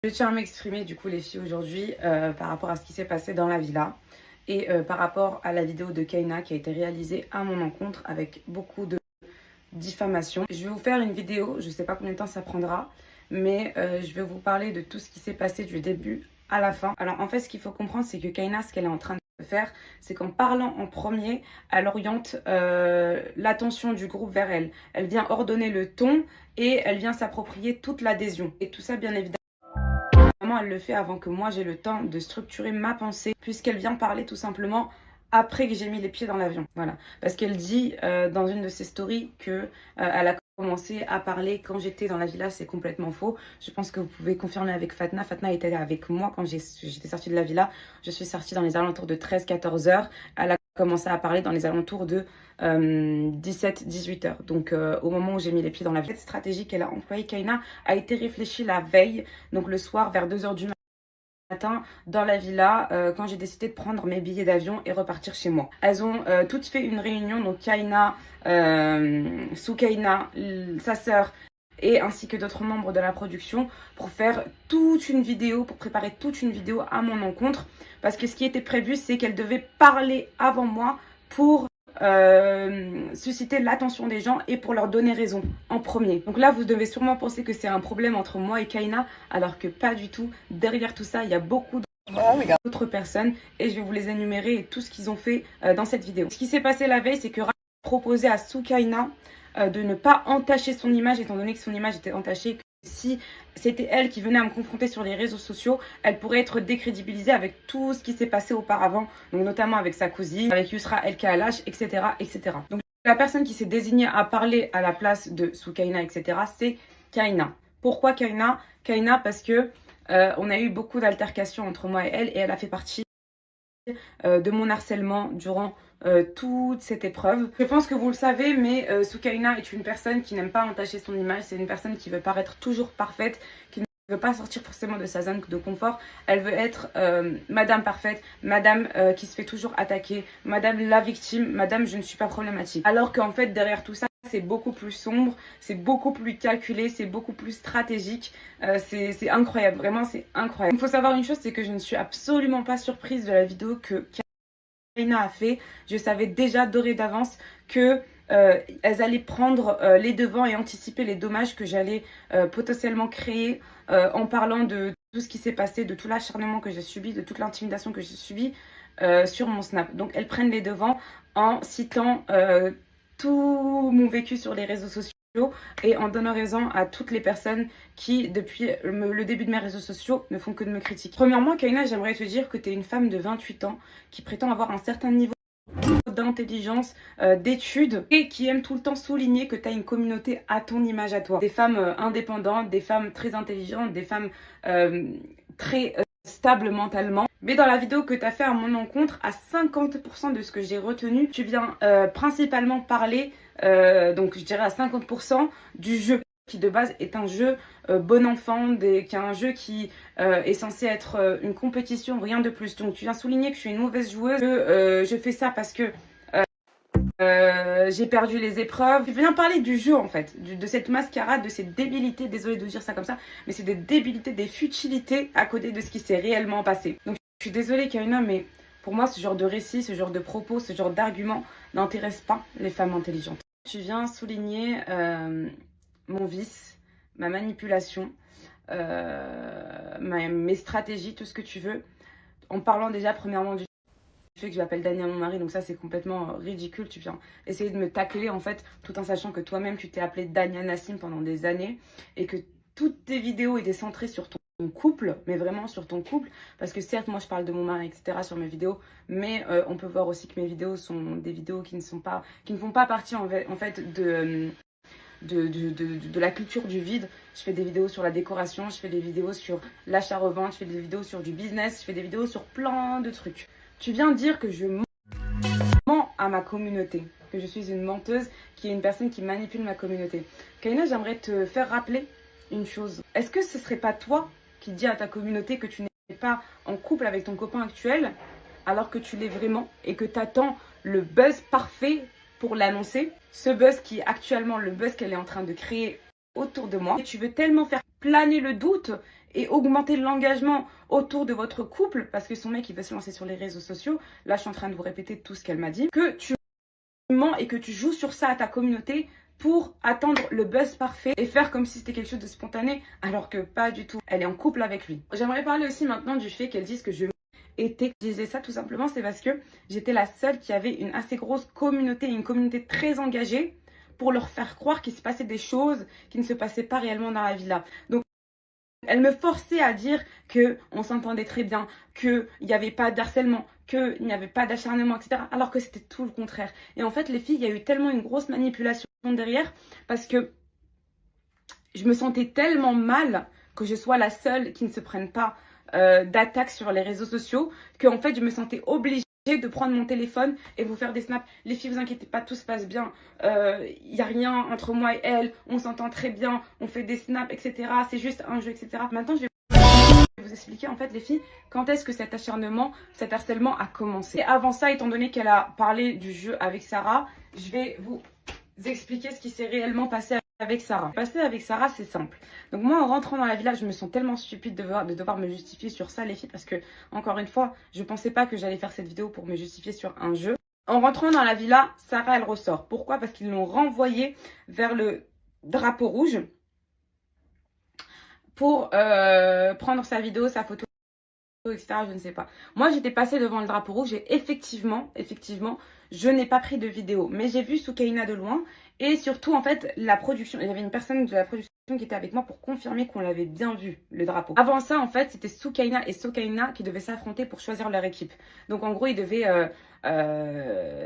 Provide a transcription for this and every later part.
Je tiens à m'exprimer du coup les filles aujourd'hui par rapport à ce qui s'est passé dans la villa et par rapport à la vidéo de Kaina qui a été réalisée à mon encontre avec beaucoup de diffamation. Je vais vous faire une vidéo, je ne sais pas combien de temps ça prendra, mais je vais vous parler de tout ce qui s'est passé du début à la fin. Alors en fait ce qu'il faut comprendre c'est que Kaina, ce qu'elle est en train de faire, c'est qu'en parlant en premier, elle oriente l'attention du groupe vers elle. Elle vient ordonner le ton et elle vient s'approprier toute l'adhésion. Et tout ça bien évidemment, elle le fait avant que moi j'ai le temps de structurer ma pensée, puisqu'elle vient parler tout simplement après que j'ai mis les pieds dans l'avion. Voilà. Parce qu'elle dit dans une de ses stories que elle a commencé à parler quand j'étais dans la villa. C'est complètement faux. Je pense que vous pouvez confirmer avec Fatna. Fatna était avec moi quand j'étais sortie de la villa. Je suis sortie dans les alentours de 13-14 heures. Elle a commencé à parler dans les alentours de 17-18 heures. Donc au moment où j'ai mis les pieds dans la villa, cette stratégie qu'elle a employée, Kaina, a été réfléchie la veille, donc le soir vers 2 heures du matin dans la villa, quand j'ai décidé de prendre mes billets d'avion et repartir chez moi. Elles ont toutes fait une réunion, donc Kaina, Soukaina, sa sœur et ainsi que d'autres membres de la production, pour faire toute une vidéo, pour préparer toute une vidéo à mon encontre, parce que ce qui était prévu, c'est qu'elle devait parler avant moi pour susciter l'attention des gens et pour leur donner raison en premier. Donc là vous devez sûrement penser que c'est un problème entre moi et Kaina, alors que pas du tout. Derrière tout ça il y a beaucoup d'autres personnes et je vais vous les énumérer et tout ce qu'ils ont fait dans cette vidéo. Ce qui s'est passé la veille, c'est que Rachel a proposé à Soukaina de ne pas entacher son image, étant donné que son image était entachée. Si c'était elle qui venait à me confronter sur les réseaux sociaux, elle pourrait être décrédibilisée avec tout ce qui s'est passé auparavant, donc notamment avec sa cousine, avec Yusra El Kalash, etc., etc. Donc la personne qui s'est désignée à parler à la place de Soukaina, etc., c'est Kaina. Pourquoi Kaina? Kaina parce que on a eu beaucoup d'altercations entre moi et elle a fait partie de mon harcèlement durant toute cette épreuve. Je pense que vous le savez, mais Soukaina est une personne qui n'aime pas entacher son image. C'est une personne qui veut paraître toujours parfaite, qui ne veut pas sortir forcément de sa zone de confort. Elle veut être madame parfaite, madame qui se fait toujours attaquer, madame la victime, madame je ne suis pas problématique. Alors qu'en fait derrière tout ça, c'est beaucoup plus sombre, c'est beaucoup plus calculé, c'est beaucoup plus stratégique. C'est incroyable, vraiment c'est incroyable. Il faut savoir une chose, c'est que je ne suis absolument pas surprise de la vidéo que Kaina a fait. Je savais déjà doré d'avance que elles allaient prendre les devants et anticiper les dommages que j'allais potentiellement créer en parlant de tout ce qui s'est passé, de tout l'acharnement que j'ai subi, de toute l'intimidation que j'ai subie sur mon Snap. Donc elles prennent les devants en citant tout mon vécu sur les réseaux sociaux et en donnant raison à toutes les personnes qui, depuis le début de mes réseaux sociaux, ne font que de me critiquer. Premièrement, Kaina, j'aimerais te dire que tu es une femme de 28 ans qui prétend avoir un certain niveau d'intelligence, d'études et qui aime tout le temps souligner que tu as une communauté à ton image à toi. Des femmes indépendantes, des femmes très intelligentes, des femmes très stables mentalement. Mais dans la vidéo que tu as fait à mon encontre, à 50% de ce que j'ai retenu, tu viens principalement parler, donc je dirais à 50% du jeu, qui de base est un jeu bon enfant, qui est un jeu qui est censé être une compétition, rien de plus. Donc tu viens souligner que je suis une mauvaise joueuse, que je fais ça parce que j'ai perdu les épreuves. Je viens parler du jeu en fait, de cette mascarade, de cette débilité, désolée de dire ça comme ça, mais c'est des débilités, des futilités à côté de ce qui s'est réellement passé. Donc je suis désolée Kaina, mais pour moi ce genre de récit, ce genre de propos, ce genre d'arguments n'intéresse pas les femmes intelligentes. Tu viens souligner mon vice, ma manipulation, mes stratégies, tout ce que tu veux, en parlant déjà premièrement du fait que je m'appelle Daniel mon mari, donc ça c'est complètement ridicule. Tu viens essayer de me tacler en fait, tout en sachant que toi-même tu t'es appelée Dania Nassim pendant des années et que toutes tes vidéos étaient centrées sur ton couple, mais vraiment sur ton couple, parce que certes moi je parle de mon mari etc sur mes vidéos, mais on peut voir aussi que mes vidéos sont des vidéos qui ne font pas partie en fait de la culture du vide. Je fais des vidéos sur la décoration, je fais des vidéos sur l'achat-revente, je fais des vidéos sur du business, je fais des vidéos sur plein de trucs. Tu viens dire que je mens à ma communauté, que je suis une menteuse, qui est une personne qui manipule ma communauté. Kaina, j'aimerais te faire rappeler une chose. Est-ce que ce serait pas toi qui dis à ta communauté que tu n'es pas en couple avec ton copain actuel, alors que tu l'es vraiment et que tu attends le buzz parfait pour l'annoncer? Ce buzz qui est actuellement le buzz qu'elle est en train de créer autour de moi. Et tu veux tellement faire planer le doute et augmenter l'engagement autour de votre couple, parce que son mec il veut se lancer sur les réseaux sociaux, là je suis en train de vous répéter tout ce qu'elle m'a dit, que tu mens et que tu joues sur ça à ta communauté pour attendre le buzz parfait et faire comme si c'était quelque chose de spontané, alors que pas du tout. Elle est en couple avec lui. J'aimerais parler aussi maintenant du fait qu'elle dise que je était. Je disais ça tout simplement, c'est parce que j'étais la seule qui avait une assez grosse communauté, une communauté très engagée pour leur faire croire qu'il se passait des choses qui ne se passaient pas réellement dans la villa. Donc elle me forçait à dire qu'on s'entendait très bien, qu'il n'y avait pas d'harcèlement, qu'il n'y avait pas d'acharnement, etc. Alors que c'était tout le contraire. Et en fait, les filles, il y a eu tellement une grosse manipulation derrière parce que je me sentais tellement mal que je sois la seule qui ne se prenne pas d'attaque sur les réseaux sociaux qu'en fait, je me sentais obligée de prendre mon téléphone et vous faire des snaps. Les filles, vous inquiétez pas, tout se passe bien. Il n'y a rien entre moi et elle. On s'entend très bien. On fait des snaps, etc. C'est juste un jeu, etc. Maintenant, je vais vous expliquer en fait les filles quand est-ce que cet acharnement, cet harcèlement a commencé. Et avant ça, étant donné qu'elle a parlé du jeu avec Sarah, je vais vous expliquer ce qui s'est réellement passé avec Sarah. Passer avec Sarah, c'est simple. Donc moi, en rentrant dans la villa, je me sens tellement stupide de devoir me justifier sur ça, les filles, parce que, encore une fois, je pensais pas que j'allais faire cette vidéo pour me justifier sur un jeu. En rentrant dans la villa, Sarah, elle ressort. Pourquoi? Parce qu'ils l'ont renvoyée vers le drapeau rouge pour prendre sa vidéo, sa photo, etc. Je ne sais pas. Moi, j'étais passée devant le drapeau rouge et effectivement, je n'ai pas pris de vidéo. Mais j'ai vu Soukaina de loin et surtout, en fait, la production. Il y avait une personne de la production qui était avec moi pour confirmer qu'on l'avait bien vu, le drapeau. Avant ça, en fait, c'était Soukaina et Soukaina qui devaient s'affronter pour choisir leur équipe. Donc, en gros, ils devaient...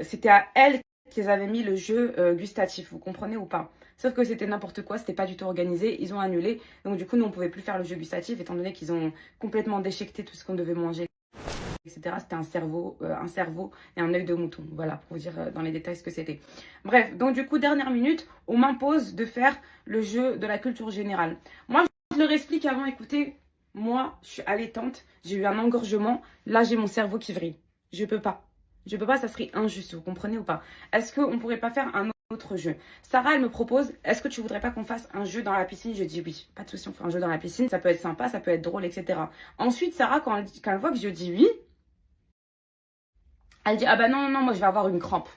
c'était à elles qu'ils avaient mis le jeu gustatif, vous comprenez ou pas? Sauf que c'était n'importe quoi, c'était pas du tout organisé, ils ont annulé. Donc du coup, nous, on pouvait plus faire le jeu gustatif, étant donné qu'ils ont complètement déchiqueté tout ce qu'on devait manger, etc. C'était un cerveau et un œil de mouton. Voilà, pour vous dire dans les détails ce que c'était. Bref, donc du coup, dernière minute, on m'impose de faire le jeu de la culture générale. Moi, je leur explique avant, écoutez, moi, je suis allaitante, j'ai eu un engorgement, là, j'ai mon cerveau qui vrille. Je peux pas. Je peux pas, ça serait injuste, vous comprenez ou pas? Est-ce qu'on pourrait pas faire un autre jeu? Sarah, elle me propose, est-ce que tu voudrais pas qu'on fasse un jeu dans la piscine? Je dis oui, pas de souci, on fait un jeu dans la piscine, ça peut être sympa, ça peut être drôle, etc. Ensuite, Sarah, quand elle voit que je dis oui, elle dit, ah bah non, moi je vais avoir une crampe.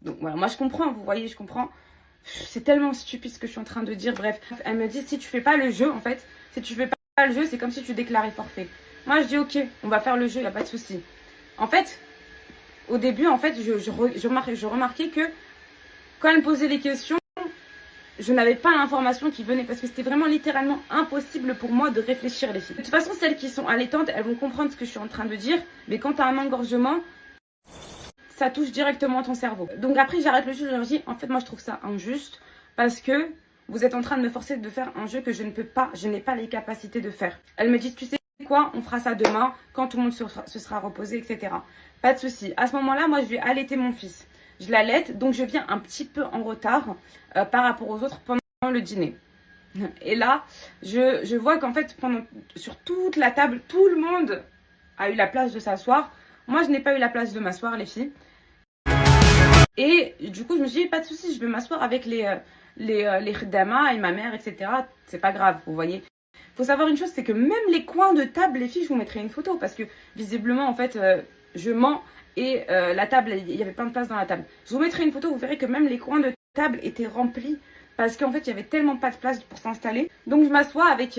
Donc voilà, moi je comprends, vous voyez, je comprends. C'est tellement stupide ce que je suis en train de dire, bref. Elle me dit, si tu fais pas le jeu, en fait, si tu fais pas le jeu, c'est comme si tu déclarais forfait. Moi je dis, ok, on va faire le jeu, il n'y a pas de souci. En fait, au début, en fait, je remarquais que quand elle me posait les questions, je n'avais pas l'information qui venait parce que c'était vraiment littéralement impossible pour moi de réfléchir, les filles. De toute façon, celles qui sont allaitantes, elles vont comprendre ce que je suis en train de dire, mais quand tu as un engorgement, ça touche directement ton cerveau. Donc après, j'arrête le jeu, je leur dis, en fait, moi, je trouve ça injuste parce que vous êtes en train de me forcer de faire un jeu que je ne peux pas, je n'ai pas les capacités de faire. Elles me disent, tu sais quoi, on fera ça demain, quand tout le monde se sera reposé, etc. Pas de souci. À ce moment-là, moi, je vais allaiter mon fils. Je l'allaite, donc je viens un petit peu en retard par rapport aux autres pendant le dîner. Et là, je vois qu'en fait, sur toute la table, tout le monde a eu la place de s'asseoir. Moi, je n'ai pas eu la place de m'asseoir, les filles. Et du coup, je me suis dit, pas de souci, je vais m'asseoir avec les khidama et ma mère, etc. C'est pas grave, vous voyez. Faut savoir une chose, c'est que même les coins de table, les filles, je vous mettrai une photo parce que visiblement, en fait, je mens et la table, il y avait plein de place dans la table. Je vous mettrai une photo, vous verrez que même les coins de table étaient remplis parce qu'en fait, il y avait tellement pas de place pour s'installer. Donc, je m'assois avec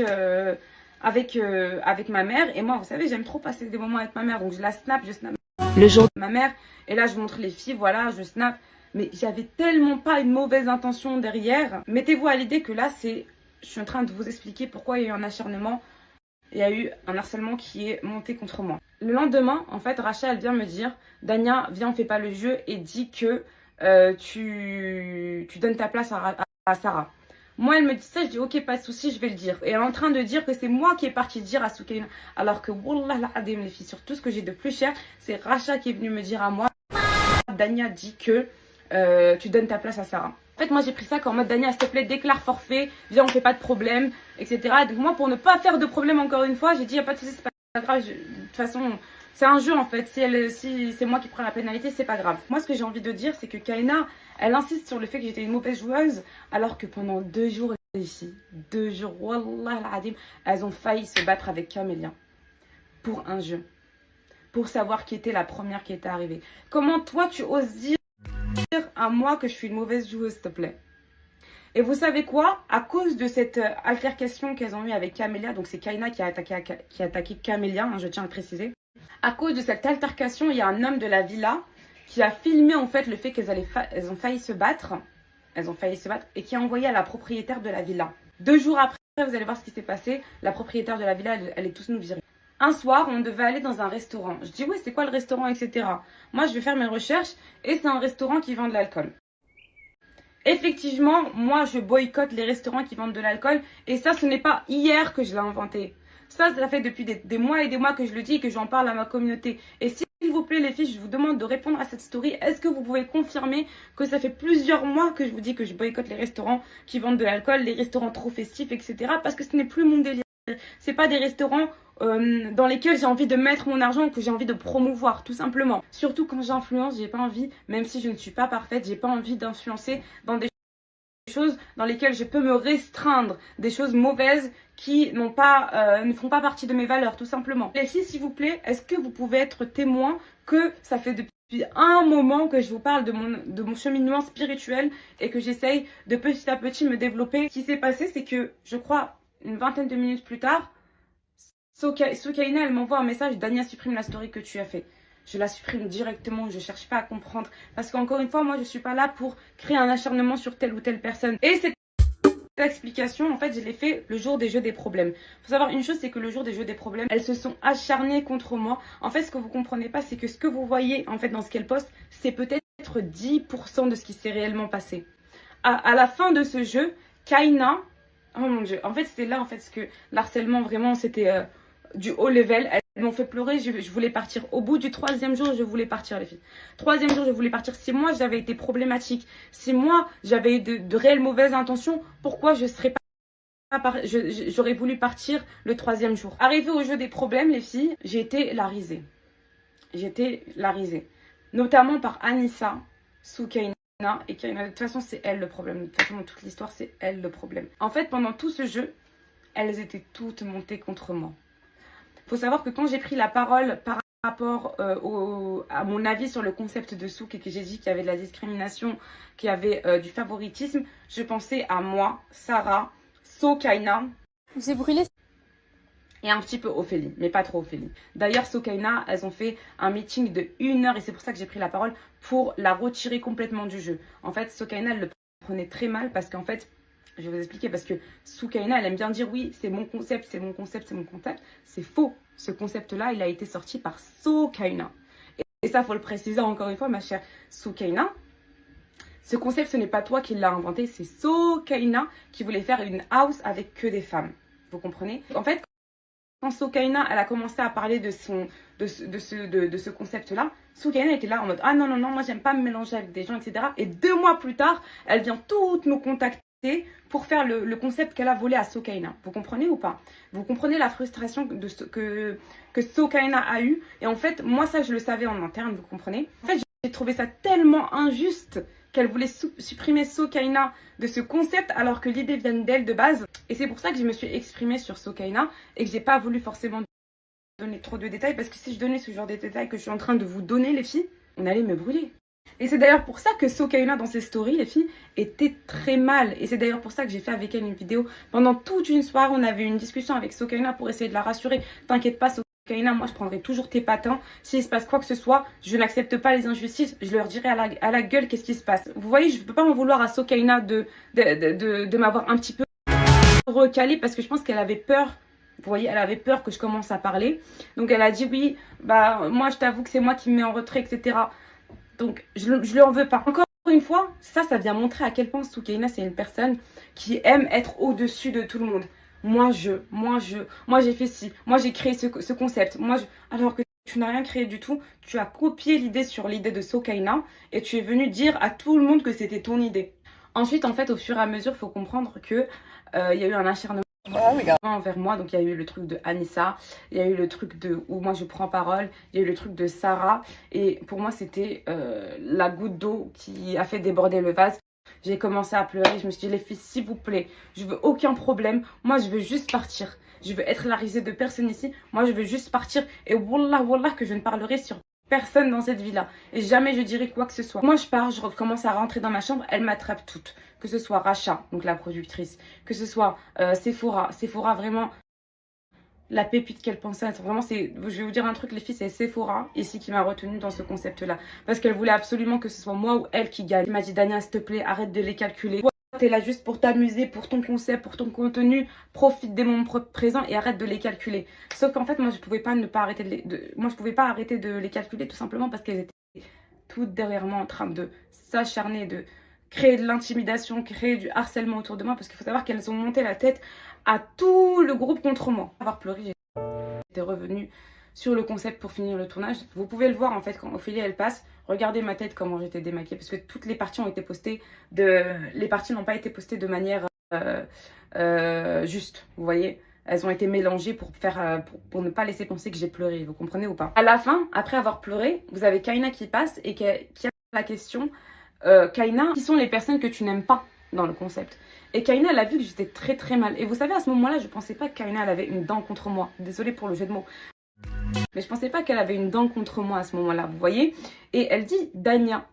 ma mère et moi, vous savez, j'aime trop passer des moments avec ma mère. Donc, je snap le jour de ma mère et là, je montre les filles, voilà, je snap. Mais j'avais tellement pas une mauvaise intention derrière. Mettez-vous à l'idée que là, je suis en train de vous expliquer pourquoi il y a eu un acharnement. Il y a eu un harcèlement qui est monté contre moi. Le lendemain, en fait, Racha, elle vient me dire, Dania, viens, on fait pas le jeu et dis que tu donnes ta place à Sarah. Moi, elle me dit ça, je dis ok, pas de souci, je vais le dire. Et elle est en train de dire que c'est moi qui est partie dire à Soukaina. Alors que, wallah l'adem, les filles, sur tout ce que j'ai de plus cher, c'est Racha qui est venu me dire à moi, Dania dit que tu donnes ta place à Sarah. En fait, moi, j'ai pris ça comme en mode, Dania, s'il te plaît, déclare forfait, viens, on fait pas de problème, etc. Donc moi, pour ne pas faire de problème encore une fois, j'ai dit, y a pas de souci, c'est pas grave. De toute façon, c'est un jeu en fait. Si c'est moi qui prends la pénalité, c'est pas grave. Moi, ce que j'ai envie de dire, c'est que Kaina, elle insiste sur le fait que j'étais une mauvaise joueuse, alors que pendant 2 jours ici, 2 jours, wallah al-adim, elles ont failli se battre avec Camélia pour un jeu, pour savoir qui était la première qui était arrivée. Comment toi tu oses dire à moi que je suis une mauvaise joueuse, s'il te plaît? Et vous savez quoi? À cause de cette altercation qu'elles ont eue avec Camélia, donc c'est Kaina qui a attaqué Camélia, hein, je tiens à le préciser. À cause de cette altercation, il y a un homme de la villa qui a filmé en fait le fait qu'elles ont failli se battre. Elles ont failli se battre et qui a envoyé à la propriétaire de la villa. 2 jours après, vous allez voir ce qui s'est passé. La propriétaire de la villa, elle est tous nous virer. Un soir, on devait aller dans un restaurant. Je dis, oui, c'est quoi le restaurant, etc. Moi, je vais faire mes recherches et c'est un restaurant qui vend de l'alcool. Effectivement, moi, je boycotte les restaurants qui vendent de l'alcool. Et ça, ce n'est pas hier que je l'ai inventé. Ça fait depuis des mois et des mois que je le dis et que j'en parle à ma communauté. Et s'il vous plaît, les filles, je vous demande de répondre à cette story. Est-ce que vous pouvez confirmer que ça fait plusieurs mois que je vous dis que je boycotte les restaurants qui vendent de l'alcool, les restaurants trop festifs, etc. Parce que ce n'est plus mon délire. C'est pas des restaurants dans lesquels j'ai envie de mettre mon argent ou que j'ai envie de promouvoir, tout simplement. Surtout quand j'influence, j'ai pas envie, même si je ne suis pas parfaite, j'ai pas envie d'influencer dans des choses dans lesquelles je peux me restreindre, des choses mauvaises qui ne font pas partie de mes valeurs, tout simplement. Les filles, s'il vous plaît, est-ce que vous pouvez être témoin que ça fait depuis un moment que je vous parle de mon cheminement spirituel et que j'essaye de petit à petit me développer? Ce qui s'est passé, c'est que, je crois, une vingtaine de minutes plus tard, Soukaina, elle m'envoie un message: Dania, supprime la story que tu as fait. Je la supprime directement, je ne cherche pas à comprendre. Parce qu'encore une fois, moi, je ne suis pas là pour créer un acharnement sur telle ou telle personne. Et cette explication, en fait, je l'ai fait le jour des jeux des problèmes. Il faut savoir une chose, c'est que le jour des jeux des problèmes, elles se sont acharnées contre moi. En fait, ce que vous ne comprenez pas, c'est que ce que vous voyez, en fait, dans ce qu'elles postent, c'est peut-être 10% de ce qui s'est réellement passé. À la fin de ce jeu, Kaina, oh mon Dieu, en fait, c'était là, en fait, ce que l'harcèlement, vraiment, c'était du haut level. Elles m'ont fait pleurer, je voulais partir. Au bout du 3e jour, je voulais partir, les filles. 3e jour, je voulais partir. Si moi, j'avais été problématique, si moi, j'avais eu de réelles mauvaises intentions, pourquoi je serais pas... J'aurais voulu partir le 3e jour. Arrivé au jeu des problèmes, les filles, j'ai été la risée. J'étais la risée. Notamment par Anissa, Soukaina et Kaina. De toute façon, c'est elle le problème. De toute façon, dans toute l'histoire, c'est elle le problème. En fait, pendant tout ce jeu, elles étaient toutes montées contre moi. Il faut savoir que quand j'ai pris la parole par rapport à mon avis sur le concept de souk et que j'ai dit qu'il y avait de la discrimination, qu'il y avait du favoritisme, je pensais à moi, Sarah, Soukaina. J'ai brûlé. Et un petit peu Ophélie, mais pas trop Ophélie. D'ailleurs, Soukaina, elles ont fait un meeting de 1 heure et c'est pour ça que j'ai pris la parole pour la retirer complètement du jeu. En fait, Soukaina, elle le prenait très mal parce qu'en fait, je vais vous expliquer, parce que Soukaina, elle aime bien dire oui, c'est mon concept, c'est mon concept, c'est mon concept. C'est faux. Ce concept-là, il a été sorti par Soukaina. Et ça, faut le préciser encore une fois, ma chère Soukaina. Ce concept, ce n'est pas toi qui l'as inventé, c'est Soukaina qui voulait faire une house avec que des femmes. Vous comprenez? En fait, quand Soukaina, elle a commencé à parler de ce concept-là, Soukaina était là en mode « Ah non, non, non, moi j'aime pas me mélanger avec des gens, etc. » Et 2 mois plus tard, elle vient toutes nous contacter pour faire le concept qu'elle a volé à Soukaina. Vous comprenez ou pas? Vous comprenez la frustration que Soukaina a eue? Et en fait, moi ça je le savais en interne, vous comprenez? En fait, j'ai trouvé ça tellement injuste qu'elle voulait supprimer Soukaina de ce concept alors que l'idée vient d'elle de base. Et c'est pour ça que je me suis exprimée sur Soukaina et que j'ai pas voulu forcément donner trop de détails, parce que si je donnais ce genre de détails que je suis en train de vous donner, les filles, on allait me brûler. Et c'est d'ailleurs pour ça que Soukaina dans ses stories, les filles, était très mal. Et c'est d'ailleurs pour ça que j'ai fait avec elle une vidéo. Pendant toute une soirée, on avait eu une discussion avec Soukaina pour essayer de la rassurer. T'inquiète pas, Soukaina, moi je prendrai toujours tes patins. S'il se passe quoi que ce soit, je n'accepte pas les injustices. Je leur dirai à la gueule qu'est-ce qui se passe. Vous voyez, je ne peux pas en vouloir à Soukaina de m'avoir un petit peu recalé, parce que je pense qu'elle avait peur. Vous voyez, elle avait peur que je commence à parler. Donc elle a dit oui, bah moi je t'avoue que c'est moi qui me mets en retrait, etc. Donc je lui en veux pas. Encore une fois, ça vient montrer à quel point Soukaina c'est une personne qui aime être au-dessus de tout le monde. Moi j'ai fait ci, moi j'ai créé ce concept. Alors que tu n'as rien créé du tout, tu as copié l'idée sur l'idée de Soukaina et tu es venu dire à tout le monde que c'était ton idée. Ensuite, en fait, au fur et à mesure, il faut comprendre que y a eu un acharnement envers moi. Donc il y a eu le truc de Anissa, il y a eu le truc de où moi je prends parole, il y a eu le truc de Sarah, et pour moi c'était la goutte d'eau qui a fait déborder le vase. J'ai commencé à pleurer. Je me suis dit, les filles, s'il vous plaît, je veux aucun problème. Moi, je veux juste partir. Je veux être la risée de personne ici. Moi, je veux juste partir. Et wallah, wallah, que je ne parlerai sur personne dans cette vie-là. Et jamais je dirai quoi que ce soit. Moi, je pars, je recommence à rentrer dans ma chambre. Elle m'attrape toutes. Que ce soit Racha, donc la productrice. Que ce soit Sephora. Sephora, vraiment... la pépite qu'elle pensait être. Vraiment, c'est, je vais vous dire un truc, les filles, c'est Sephora ici qui m'a retenue dans ce concept-là. Parce qu'elle voulait absolument que ce soit moi ou elle qui gagne. Elle m'a dit, Dania, s'il te plaît, arrête de les calculer. T'es là juste pour t'amuser, pour ton concept, pour ton contenu. Profite des moments présents et arrête de les calculer. Sauf qu'en fait, moi, je pouvais pas arrêter de les calculer tout simplement parce qu'elles étaient toutes derrière moi en train de s'acharner, de créer de l'intimidation, créer du harcèlement autour de moi. Parce qu'il faut savoir qu'elles ont monté la tête à tout le groupe contre moi. Avoir pleuré, j'étais revenue sur le concept pour finir le tournage. Vous pouvez le voir en fait quand Ophélie elle passe. Regardez ma tête, comment j'étais démaquillée. Parce que toutes les parties ont été postées les parties n'ont pas été postées de manière juste. Vous voyez, elles ont été mélangées pour ne pas laisser penser que j'ai pleuré. Vous comprenez ou pas? À la fin, après avoir pleuré, vous avez Kaina qui passe et qui a la question Kaina, qui sont les personnes que tu n'aimes pas dans le concept? Et Kaina, elle a vu que j'étais très très mal. Et vous savez, à ce moment-là, je pensais pas que Kaina, elle avait une dent contre moi. Désolée pour le jeu de mots. Mais je pensais pas qu'elle avait une dent contre moi à ce moment-là, vous voyez. Et elle dit Dania.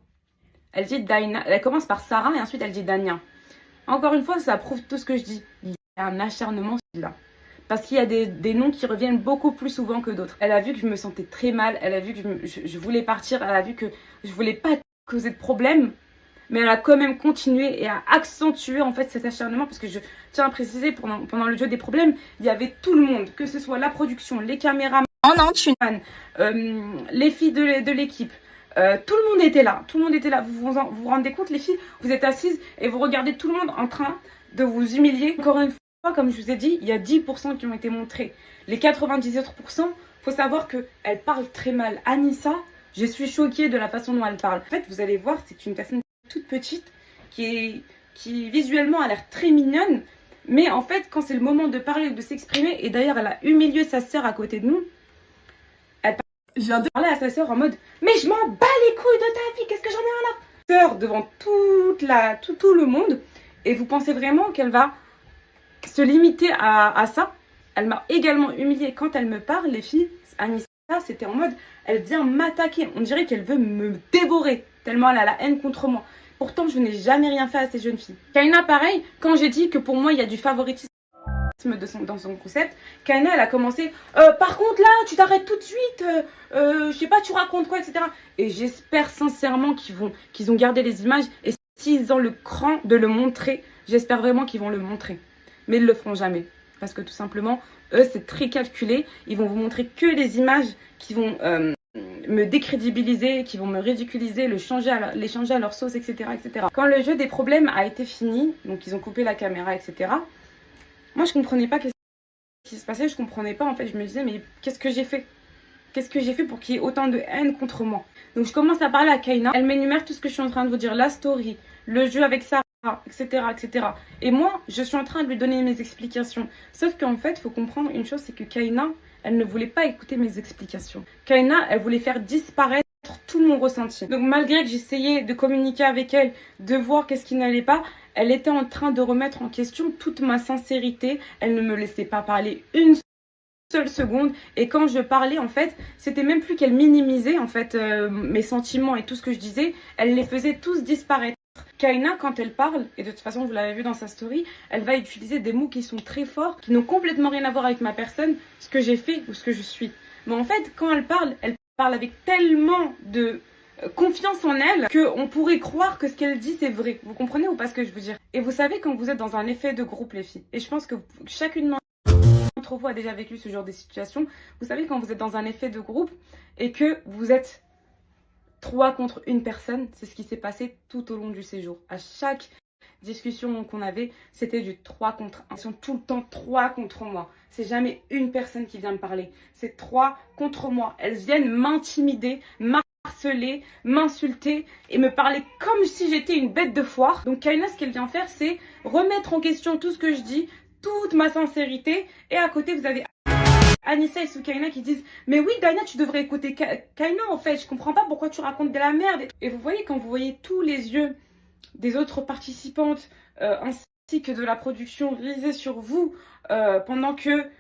Elle dit Daina. Elle commence par Sarah et ensuite elle dit Dania. Encore une fois, ça prouve tout ce que je dis. Il y a un acharnement là. Parce qu'il y a des noms qui reviennent beaucoup plus souvent que d'autres. Elle a vu que je me sentais très mal. Elle a vu que je voulais partir. Elle a vu que je voulais pas causer de problème. Mais elle a quand même continué et a accentué en fait cet acharnement. Parce que je tiens à préciser, pendant le jeu des problèmes, il y avait tout le monde. Que ce soit la production, les caméramans, les filles de l'équipe. Tout le monde était là. Tout le monde était là. Vous vous rendez compte, les filles? Vous êtes assises et vous regardez tout le monde en train de vous humilier. Encore une fois, comme je vous ai dit, il y a 10% qui ont été montrés. Les 98%, il faut savoir qu'elle parle très mal. Anissa, je suis choquée de la façon dont elle parle. En fait, vous allez voir, c'est une personne toute petite qui visuellement a l'air très mignonne. Mais en fait, quand c'est le moment de parler ou de s'exprimer, et d'ailleurs, elle a humilié sa sœur à côté de nous. Je viens de parler à sa sœur en mode « Mais je m'en bats les couilles de ta vie, qu'est-ce que j'en ai un là ?» Sœur devant tout le monde. Et vous pensez vraiment qu'elle va se limiter à ça? Elle m'a également humiliée quand elle me parle, les filles. Anissa, c'était en mode « Elle vient m'attaquer. On dirait qu'elle veut me dévorer. Tellement elle a la haine contre moi. » Pourtant, je n'ai jamais rien fait à ces jeunes filles. Kaina, pareil, quand j'ai dit que pour moi, il y a du favoritisme dans son concept, Kaina, elle a commencé par contre là tu t'arrêtes tout de suite, je sais pas tu racontes quoi, etc. Et j'espère sincèrement qu'ils ont gardé les images, et s'ils ont le cran de le montrer, j'espère vraiment qu'ils vont le montrer, mais ils le feront jamais parce que tout simplement eux c'est très calculé. Ils vont vous montrer que les images qui vont me décrédibiliser, qui vont me ridiculiser, les changer à leur sauce, etc., etc. Quand le jeu des problèmes a été fini, donc ils ont coupé la caméra, etc., moi, je comprenais pas ce qui se passait. Je comprenais pas. En fait, je me disais, mais qu'est-ce que j'ai fait? Qu'est-ce que j'ai fait pour qu'il y ait autant de haine contre moi? Donc, je commence à parler à Kaina. Elle m'énumère tout ce que je suis en train de vous dire. La story, le jeu avec Sarah, etc., etc. Et moi, je suis en train de lui donner mes explications. Sauf qu'en fait, il faut comprendre une chose, c'est que Kaina, elle ne voulait pas écouter mes explications. Kaina, elle voulait faire disparaître tout mon ressenti. Donc, malgré que j'essayais de communiquer avec elle, de voir qu'est-ce qui n'allait pas, elle était en train de remettre en question toute ma sincérité. Elle ne me laissait pas parler une seule seconde. Et quand je parlais, en fait, c'était même plus qu'elle minimisait en fait mes sentiments et tout ce que je disais. Elle les faisait tous disparaître. Kaina, quand elle parle, et de toute façon vous l'avez vu dans sa story, elle va utiliser des mots qui sont très forts, qui n'ont complètement rien à voir avec ma personne, ce que j'ai fait ou ce que je suis. Mais en fait, quand elle parle avec tellement de confiance en elle qu'on pourrait croire que ce qu'elle dit c'est vrai. Vous comprenez ou pas ce que je veux dire? Et vous savez, quand vous êtes dans un effet de groupe, les filles, et je pense que chacune d'entre vous a déjà vécu ce genre de situation, vous savez quand vous êtes dans un effet de groupe et que vous êtes 3 contre une personne, c'est ce qui s'est passé tout au long du séjour. À chaque discussion qu'on avait, c'était du 3 contre 1. Ils sont tout le temps 3 contre moi. C'est jamais une personne qui vient me parler. C'est 3 contre moi. Elles viennent m'intimider, harceler, m'insulter et me parler comme si j'étais une bête de foire. Donc Kaina, ce qu'elle vient faire, c'est remettre en question tout ce que je dis, toute ma sincérité. Et à côté, vous avez Anissa et Soukaina qui disent « Mais oui, Dania, tu devrais écouter Kaina, en fait. Je comprends pas pourquoi tu racontes de la merde. » Et vous voyez, quand vous voyez tous les yeux des autres participantes ainsi que de la production risée sur vous pendant que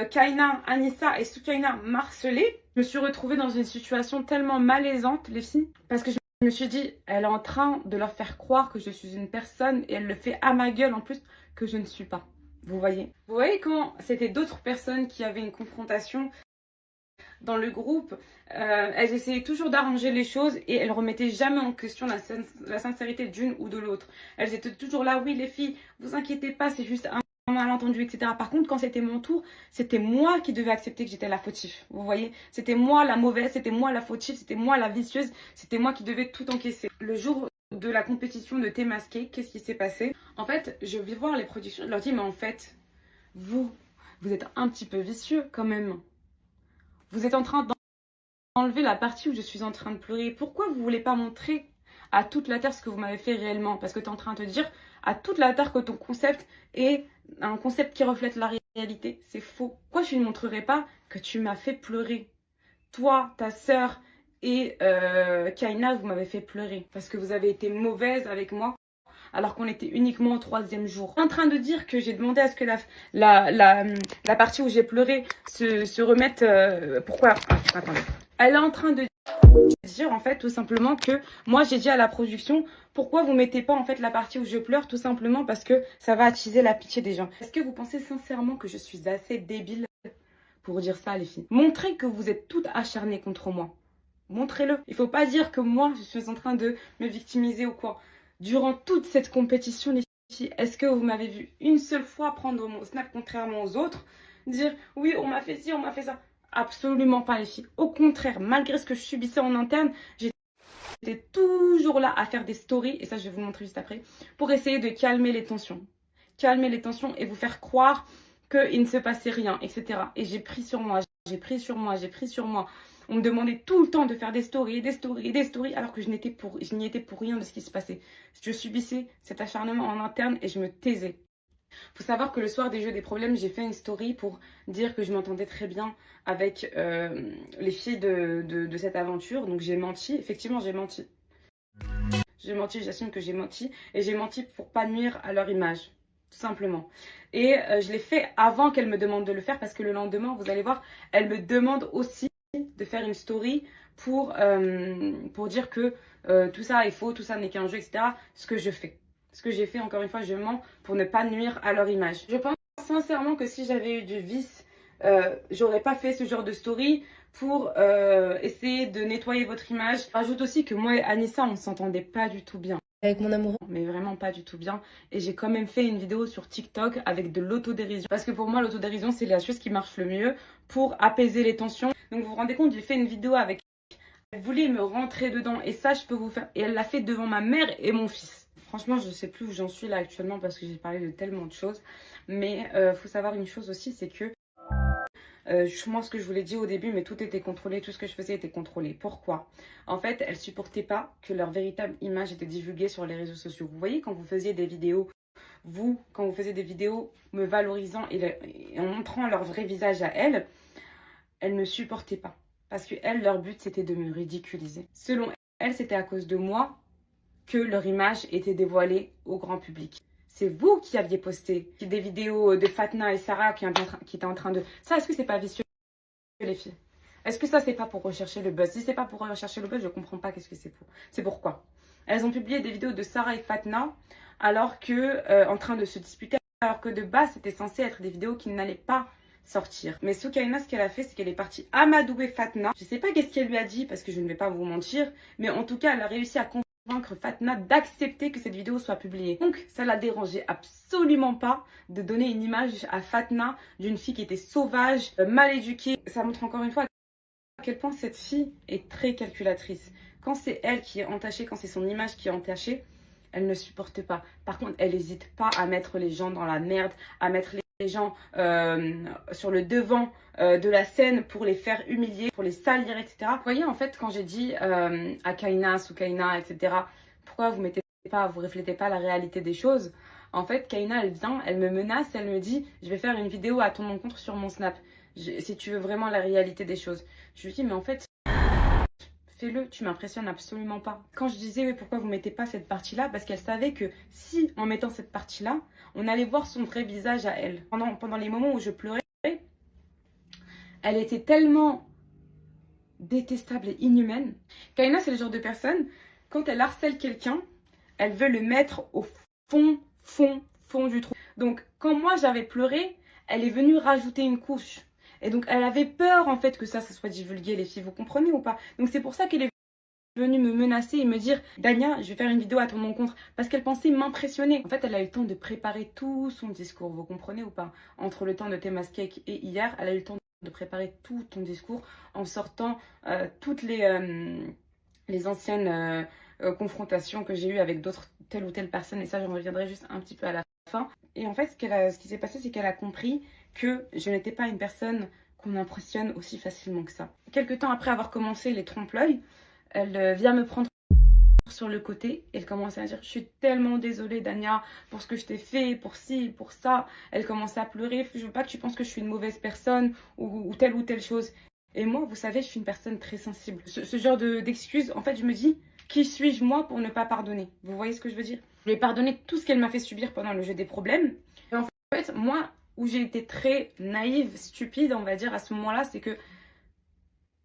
Kaina, Anissa et Soukaina m'harcelaient. Je me suis retrouvée dans une situation tellement malaisante, les filles, parce que je me suis dit, elle est en train de leur faire croire que je suis une personne et elle le fait à ma gueule en plus que je ne suis pas. Vous voyez? Vous voyez quand c'était d'autres personnes qui avaient une confrontation dans le groupe, elles essayaient toujours d'arranger les choses et elles remettaient jamais en question la sincérité d'une ou de l'autre. Elles étaient toujours là, oui les filles, vous inquiétez pas, c'est juste un malentendu, etc. Par contre, quand c'était mon tour, c'était moi qui devais accepter que j'étais la fautive. Vous voyez, c'était moi la mauvaise, c'était moi la fautive, c'était moi la vicieuse, c'était moi qui devais tout encaisser. Le jour de la compétition de thé masqué, qu'est-ce qui s'est passé? En fait, je vais voir les productions, je leur dis, mais en fait, vous êtes un petit peu vicieux quand même. Vous êtes en train d'enlever la partie où je suis en train de pleurer. Pourquoi vous ne voulez pas montrer à toute la Terre ce que vous m'avez fait réellement? Parce que tu es en train de te dire à toute la Terre que ton concept est un concept qui reflète la réalité. C'est faux. Pourquoi tu ne montrerais pas que tu m'as fait pleurer? Toi, ta sœur et Kaina, vous m'avez fait pleurer. Parce que vous avez été mauvaise avec moi. Alors qu'on était uniquement au 3e jour. En train de dire que j'ai demandé à ce que la partie où j'ai pleuré se remette... pourquoi? Attendez. Elle est en train de dire en fait tout simplement que moi j'ai dit à la production, pourquoi vous mettez pas en fait la partie où je pleure? Tout simplement parce que ça va attiser la pitié des gens. Est-ce que vous pensez sincèrement que je suis assez débile pour dire ça, les filles? Montrez que vous êtes toutes acharnées contre moi. Montrez-le. Il faut pas dire que moi je suis en train de me victimiser ou quoi. Durant toute cette compétition, les filles, est-ce que vous m'avez vu une seule fois prendre mon snap contrairement aux autres, dire oui, on m'a fait ci, on m'a fait ça? Absolument pas, les filles. Au contraire, malgré ce que je subissais en interne, j'étais toujours là à faire des stories, et ça je vais vous montrer juste après, pour essayer de calmer les tensions. Calmer les tensions et vous faire croire qu'il ne se passait rien, etc. Et j'ai pris sur moi, j'ai pris sur moi, j'ai pris sur moi. On me demandait tout le temps de faire des stories, alors que je n'y étais pour rien de ce qui se passait. Je subissais cet acharnement en interne et je me taisais. Il faut savoir que le soir des Jeux des problèmes, j'ai fait une story pour dire que je m'entendais très bien avec les filles de cette aventure. Donc j'ai menti, effectivement j'ai menti. J'ai menti, j'assume que j'ai menti. Et j'ai menti pour pas nuire à leur image, tout simplement. Et je l'ai fait avant qu'elle me demande de le faire parce que le lendemain, vous allez voir, elle me demande aussi de faire une story pour dire que tout ça est faux, tout ça n'est qu'un jeu, etc. Ce que je fais. Ce que j'ai fait, encore une fois, je mens pour ne pas nuire à leur image. Je pense sincèrement que si j'avais eu du vice, j'aurais pas fait ce genre de story pour essayer de nettoyer votre image. Je rajoute aussi que moi et Anissa, on ne s'entendait pas du tout bien. Avec mon amoureux. Mais vraiment pas du tout bien. Et j'ai quand même fait une vidéo sur TikTok avec de l'autodérision. Parce que pour moi, l'autodérision, c'est la chose qui marche le mieux pour apaiser les tensions. Donc vous vous rendez compte, j'ai fait une vidéo avec... Elle voulait me rentrer dedans. Et ça, je peux vous faire... Et elle l'a fait devant ma mère et mon fils. Franchement, je ne sais plus où j'en suis là actuellement parce que j'ai parlé de tellement de choses. Mais faut savoir une chose aussi, c'est que... moi, ce que je vous l'ai dit au début, mais tout était contrôlé, tout ce que je faisais était contrôlé. Pourquoi? En fait, elles supportaient pas que leur véritable image était divulguée sur les réseaux sociaux. Vous voyez, quand vous faisiez des vidéos, quand vous faisiez des vidéos me valorisant et en montrant leur vrai visage à elles ne supportaient pas. Parce que elles, leur but, c'était de me ridiculiser. Selon elles, c'était à cause de moi que leur image était dévoilée au grand public. C'est vous qui aviez posté des vidéos de Fatna et Sarah qui étaient en train de... Ça, est-ce que c'est pas vicieux, les filles? Est-ce que ça, c'est pas pour rechercher le buzz? Si c'est pas pour rechercher le buzz, je comprends pas qu'est-ce que c'est pour. C'est pourquoi. Elles ont publié des vidéos de Sarah et Fatna alors que, en train de se disputer, alors que de base, c'était censé être des vidéos qui n'allaient pas sortir. Mais Soukaina, ce qu'elle a fait, c'est qu'elle est partie amadouer Fatna. Je sais pas qu'est-ce qu'elle lui a dit parce que je ne vais pas vous mentir, mais en tout cas, elle a réussi à convaincre Fatna d'accepter que cette vidéo soit publiée. Donc ça la dérangeait absolument pas de donner une image à Fatna d'une fille qui était sauvage, mal éduquée. Ça montre encore une fois à quel point cette fille est très calculatrice. Quand c'est elle qui est entachée, quand c'est son image qui est entachée, elle ne supporte pas. Par contre, elle n'hésite pas à mettre les gens dans la merde, à mettre les gens sur le devant de la scène pour les faire humilier, pour les salir, etc. Vous voyez, en fait, quand j'ai dit à Kaina, Soukaina, etc., pourquoi vous reflétez pas la réalité des choses? En fait, Kaina, elle vient, elle me menace, elle me dit, je vais faire une vidéo à ton encontre sur mon Snap, si tu veux vraiment la réalité des choses. Je lui dis, mais en fait, fais-le, tu m'impressionnes absolument pas. Quand je disais, oui, pourquoi vous mettez pas cette partie-là, parce qu'elle savait que si, en mettant cette partie-là, on allait voir son vrai visage à elle. Pendant les moments où je pleurais, elle était tellement détestable et inhumaine. Kaina, c'est le genre de personne, quand elle harcèle quelqu'un, elle veut le mettre au fond du trou. Donc, quand moi j'avais pleuré, elle est venue rajouter une couche. Et donc, elle avait peur en fait que ça soit divulgué, les filles. Vous comprenez ou pas? Donc, c'est pour ça qu'elle est venue me menacer et me dire Dania, je vais faire une vidéo à ton encontre. Parce qu'elle pensait m'impressionner. En fait, elle a eu le temps de préparer tout son discours. Vous comprenez ou pas? Entre le temps de Temas Cake et hier, elle a eu le temps de préparer tout ton discours en sortant toutes les anciennes confrontations que j'ai eues avec d'autres, telle ou telle personne. Et ça, j'en reviendrai juste un petit peu à la fin. Et en fait, ce qui s'est passé, c'est qu'elle a compris que je n'étais pas une personne qu'on impressionne aussi facilement que ça. Quelques temps après avoir commencé les trompe-l'œil, elle vient me prendre sur le côté et elle commençait à dire je suis tellement désolée Dania pour ce que je t'ai fait, pour ci, pour ça. Elle commençait à pleurer, je veux pas que tu penses que je suis une mauvaise personne ou telle chose. Et moi, vous savez, je suis une personne très sensible. Ce genre d'excuses, en fait, je me dis qui suis-je moi pour ne pas pardonner? Vous voyez ce que je veux dire? Je lui ai pardonné tout ce qu'elle m'a fait subir pendant le jeu des problèmes. Et en fait, moi, où j'ai été très naïve, stupide, on va dire, à ce moment-là, c'est que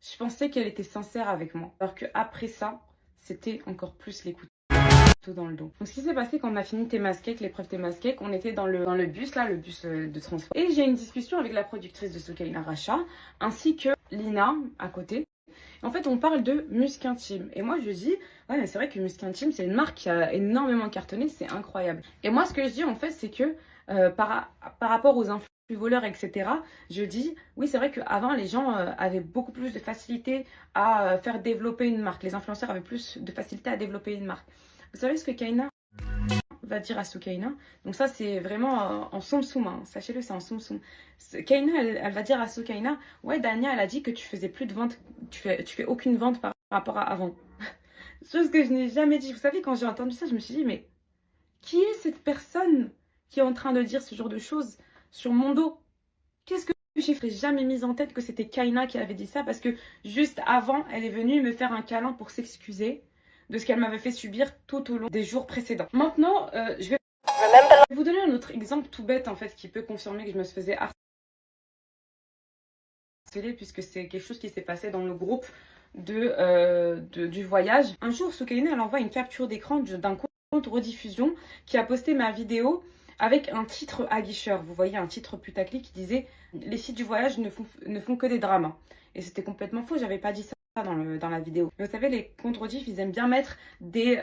je pensais qu'elle était sincère avec moi. Alors qu'après ça, c'était encore plus les couteaux dans le dos. Donc ce qui s'est passé quand on a fini Temas Cake, l'épreuve Temas Cake, on était dans le bus, là, le bus de transport. Et j'ai une discussion avec la productrice de Soukaina Racha, ainsi que Lina, à côté. En fait, on parle de Musc Intime. Et moi, je dis, ouais, mais c'est vrai que Musc Intime, c'est une marque qui a énormément cartonné, c'est incroyable. Et moi, ce que je dis, en fait, c'est que par rapport aux influx voleurs, etc., je dis, oui, c'est vrai qu'avant, les gens avaient beaucoup plus de facilité à faire développer une marque. Les influenceurs avaient plus de facilité à développer une marque. Vous savez ce que Kaina va dire à Soukaina? Donc ça, c'est vraiment en soum soum, hein. Sachez-le, c'est en soum soum. Kaina, elle va dire à Soukaina, ouais, Dania, elle a dit que tu faisais plus de ventes, tu fais aucune vente par rapport à avant. Chose que je n'ai jamais dit. Vous savez, quand j'ai entendu ça, je me suis dit, mais qui est cette personne qui est en train de dire ce genre de choses sur mon dos? Qu'est-ce que j'ai fait? Jamais mise en tête que c'était Kaina qui avait dit ça, parce que juste avant, elle est venue me faire un câlin pour s'excuser de ce qu'elle m'avait fait subir tout au long des jours précédents. Maintenant, je vais vous donner un autre exemple tout bête en fait qui peut confirmer que je me faisais harceler, puisque c'est quelque chose qui s'est passé dans le groupe du voyage. Un jour, Soukaina, elle envoie une capture d'écran d'un compte rediffusion qui a posté ma vidéo avec un titre aguicheur. Vous voyez, un titre putaclic qui disait « Les sites du voyage ne font que des drames ». Et c'était complètement faux, j'avais pas dit ça dans la vidéo. Mais vous savez, les comptes rediff, ils aiment bien mettre des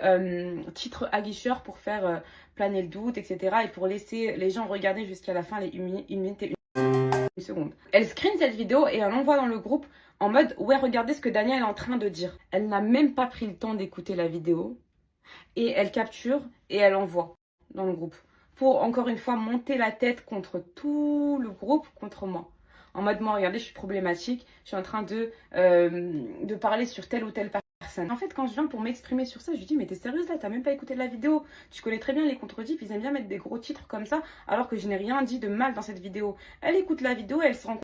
titres aguicheurs pour faire planer le doute, etc. Et pour laisser les gens regarder jusqu'à la fin, les 1 minute et 1 seconde. Elle screen cette vidéo et elle envoie dans le groupe en mode « Ouais, regardez ce que Daniel est en train de dire ». Elle n'a même pas pris le temps d'écouter la vidéo. Et elle capture et elle envoie dans le groupe. Pour, encore une fois, monter la tête contre tout le groupe, contre moi. En mode, moi, regardez, je suis problématique, je suis en train de parler sur telle ou telle personne. En fait, quand je viens pour m'exprimer sur ça, je lui dis, mais t'es sérieuse là, t'as même pas écouté la vidéo. Tu connais très bien les contredits, ils aiment bien mettre des gros titres comme ça, alors que je n'ai rien dit de mal dans cette vidéo. Elle écoute la vidéo et elle se rend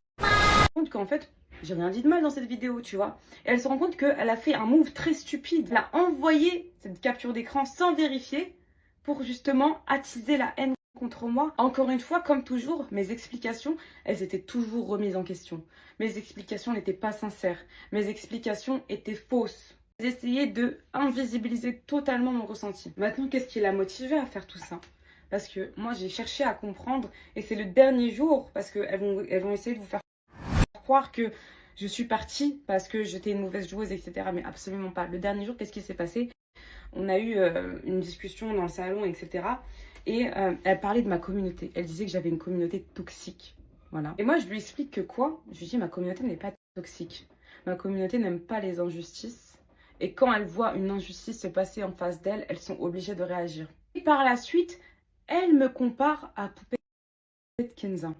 compte qu'en fait, j'ai rien dit de mal dans cette vidéo, tu vois. Et elle se rend compte qu'elle a fait un move très stupide. Elle a envoyé cette capture d'écran sans vérifier pour justement attiser la haine contre moi. Encore une fois, comme toujours, mes explications, elles étaient toujours remises en question. Mes explications n'étaient pas sincères. Mes explications étaient fausses. J'ai essayé de invisibiliser totalement mon ressenti. Maintenant, qu'est-ce qui l'a motivée à faire tout ça? Parce que moi, j'ai cherché à comprendre et c'est le dernier jour, parce qu'elles vont essayer de vous faire croire que je suis partie parce que j'étais une mauvaise joueuse, etc. Mais absolument pas. Le dernier jour, qu'est-ce qui s'est passé? On a eu une discussion dans le salon, etc. Et elle parlait de ma communauté. Elle disait que j'avais une communauté toxique. Voilà. Et moi, je lui explique que quoi? Je lui dis, ma communauté n'est pas toxique. Ma communauté n'aime pas les injustices. Et quand elles voient une injustice se passer en face d'elles, elles sont obligées de réagir. Et par la suite, elle me compare à Poupette Kenza.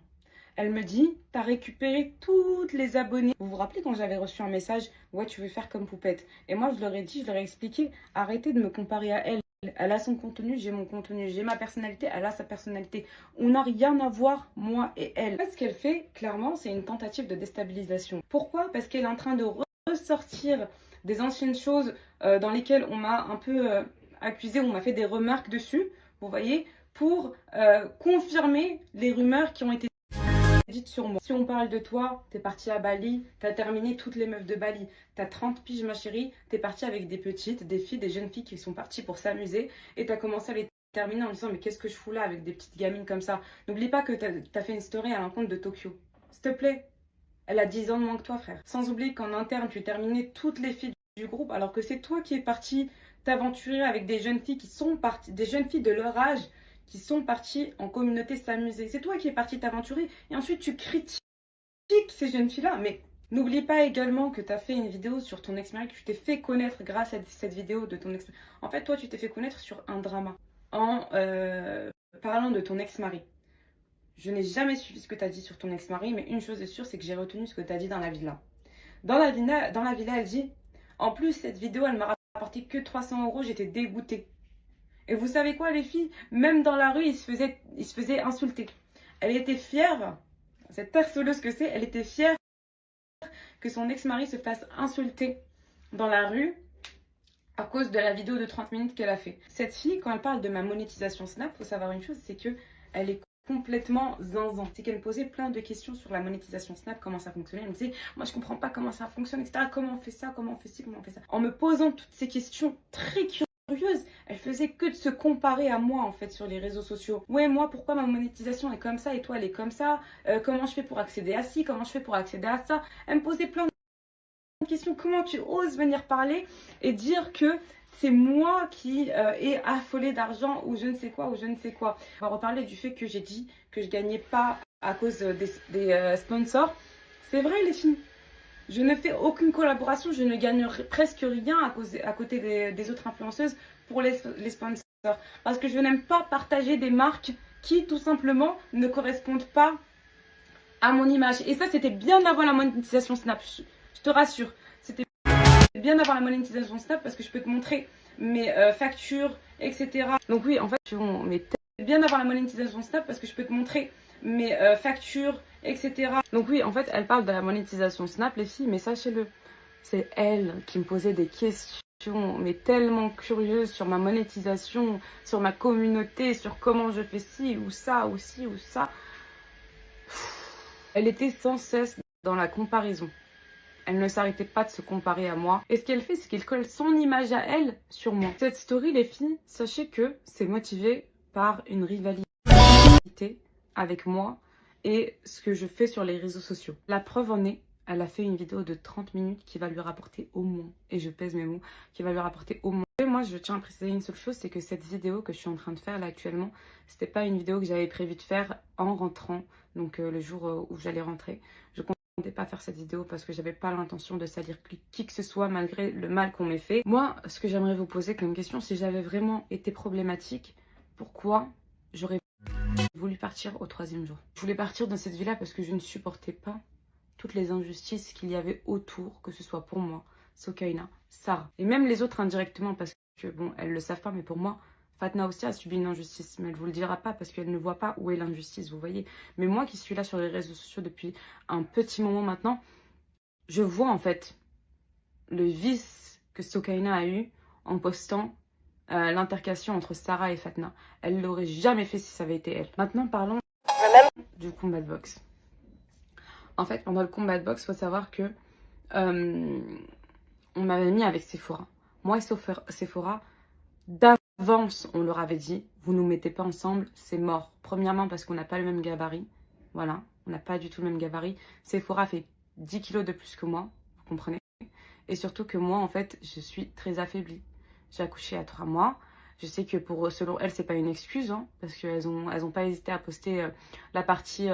Elle me dit, t'as récupéré toutes les abonnés. Vous vous rappelez quand j'avais reçu un message, ouais, tu veux faire comme Poupette? Et moi, je leur ai dit, je leur ai expliqué, arrêtez de me comparer à elle. Elle a son contenu, j'ai mon contenu. J'ai ma personnalité, elle a sa personnalité. On n'a rien à voir, moi et elle. En fait, ce qu'elle fait, clairement, c'est une tentative de déstabilisation. Pourquoi? Parce qu'elle est en train de ressortir des anciennes choses dans lesquelles on m'a un peu accusé, on m'a fait des remarques dessus, vous voyez, pour confirmer les rumeurs qui ont été dites sur moi. Si on parle de toi, t'es partie à Bali, t'as terminé toutes les meufs de Bali, t'as 30 piges ma chérie, t'es partie avec des petites, des filles, des jeunes filles qui sont parties pour s'amuser et t'as commencé à les terminer en disant mais qu'est-ce que je fous là avec des petites gamines comme ça. N'oublie pas que t'as fait une story à l'encontre de Tokyo. S'il te plaît, elle a 10 ans de moins que toi frère. Sans oublier qu'en interne tu terminais toutes les filles du groupe alors que c'est toi qui es partie t'aventurer avec des jeunes filles qui sont parties, des jeunes filles de leur âge qui sont parties en communauté s'amuser. C'est toi qui es partie t'aventurer et ensuite tu critiques ces jeunes filles-là. Mais n'oublie pas également que tu as fait une vidéo sur ton ex-mari, que tu t'es fait connaître grâce à cette vidéo de ton ex. En fait, toi, tu t'es fait connaître sur un drama en parlant de ton ex-mari. Je n'ai jamais suivi ce que tu as dit sur ton ex-mari, mais une chose est sûre, c'est que j'ai retenu ce que tu as dit dans la villa. Dans la villa, elle dit « En plus, cette vidéo, elle m'a rapporté que 300 €, j'étais dégoûtée. » Et vous savez quoi, les filles? Même dans la rue, il se faisait insulter. Elle était fière, cette harceleuse que c'est, elle était fière que son ex-mari se fasse insulter dans la rue à cause de la vidéo de 30 minutes qu'elle a fait. Cette fille, quand elle parle de ma monétisation Snap, il faut savoir une chose, c'est qu'elle est complètement zinzan. C'est qu'elle me posait plein de questions sur la monétisation Snap, comment ça fonctionnait. Elle me disait, moi je comprends pas comment ça fonctionne, etc. Comment on fait ça, comment on fait ci, comment on fait ça. En me posant toutes ces questions très curieuse, elle faisait que de se comparer à moi en fait sur les réseaux sociaux. Ouais, moi pourquoi ma monétisation est comme ça et toi elle est comme ça, comment je fais pour accéder à ci, comment je fais pour accéder à ça. Elle me posait plein de questions. Comment tu oses venir parler et dire que c'est moi qui ai affolé d'argent ou je ne sais quoi ou je ne sais quoi. On va reparler du fait que j'ai dit que je gagnais pas à cause des sponsors. C'est vrai les filles. Je ne fais aucune collaboration, je ne gagne presque rien à côté des autres influenceuses pour les sponsors. Parce que je n'aime pas partager des marques qui tout simplement ne correspondent pas à mon image. Et ça, c'était bien avant la monétisation Snap, je te rassure. C'était bien avant la monétisation Snap parce que je peux te montrer mes factures, etc. Donc oui, en fait, bien avant la monétisation Snap parce que je peux te montrer mes factures, etc. Donc oui, en fait, elle parle de la monétisation Snap, les filles, mais sachez-le, c'est elle qui me posait des questions, mais tellement curieuses sur ma monétisation, sur ma communauté, sur comment je fais ci ou ça, ou ci ou ça. Elle était sans cesse dans la comparaison. Elle ne s'arrêtait pas de se comparer à moi. Et ce qu'elle fait, c'est qu'elle colle son image à elle sur moi. Cette story, les filles, sachez que c'est motivé par une rivalité avec moi et ce que je fais sur les réseaux sociaux. La preuve en est, elle a fait une vidéo de 30 minutes qui va lui rapporter au moins, et je pèse mes mots, qui va lui rapporter au moins. Et moi, je tiens à préciser une seule chose, c'est que cette vidéo que je suis en train de faire là actuellement, c'était pas une vidéo que j'avais prévu de faire en rentrant, donc le jour où j'allais rentrer. Je comptais pas faire cette vidéo parce que j'avais pas l'intention de salir qui que ce soit malgré le mal qu'on m'ait fait. Moi, ce que j'aimerais vous poser comme question, si j'avais vraiment été problématique, pourquoi j'aurais voulu partir au 3e jour? Je voulais partir dans cette vie-là parce que je ne supportais pas toutes les injustices qu'il y avait autour, que ce soit pour moi, Sokaina, Sarah, et même les autres indirectement parce que, bon, elles le savent pas, mais pour moi, Fatna aussi a subi une injustice, mais elle vous le dira pas parce qu'elle ne voit pas où est l'injustice, vous voyez. Mais moi qui suis là sur les réseaux sociaux depuis un petit moment maintenant, je vois en fait le vice que Sokaina a eu en postant l'intercation entre Sarah et Fatna. Elle l'aurait jamais fait si ça avait été elle. Maintenant, parlons du combat de boxe. En fait, pendant le combat de boxe, il faut savoir que on m'avait mis avec Sephora. Moi et Sephora, d'avance, on leur avait dit, vous nous mettez pas ensemble, c'est mort. Premièrement, parce qu'on n'a pas le même gabarit. Voilà, on n'a pas du tout le même gabarit. Sephora fait 10 kilos de plus que moi, vous comprenez? Et surtout que moi, en fait, je suis très affaiblie. J'ai accouché à 3 mois. Je sais que selon elles, c'est pas une excuse, hein, parce qu'elles ont pas hésité à poster la partie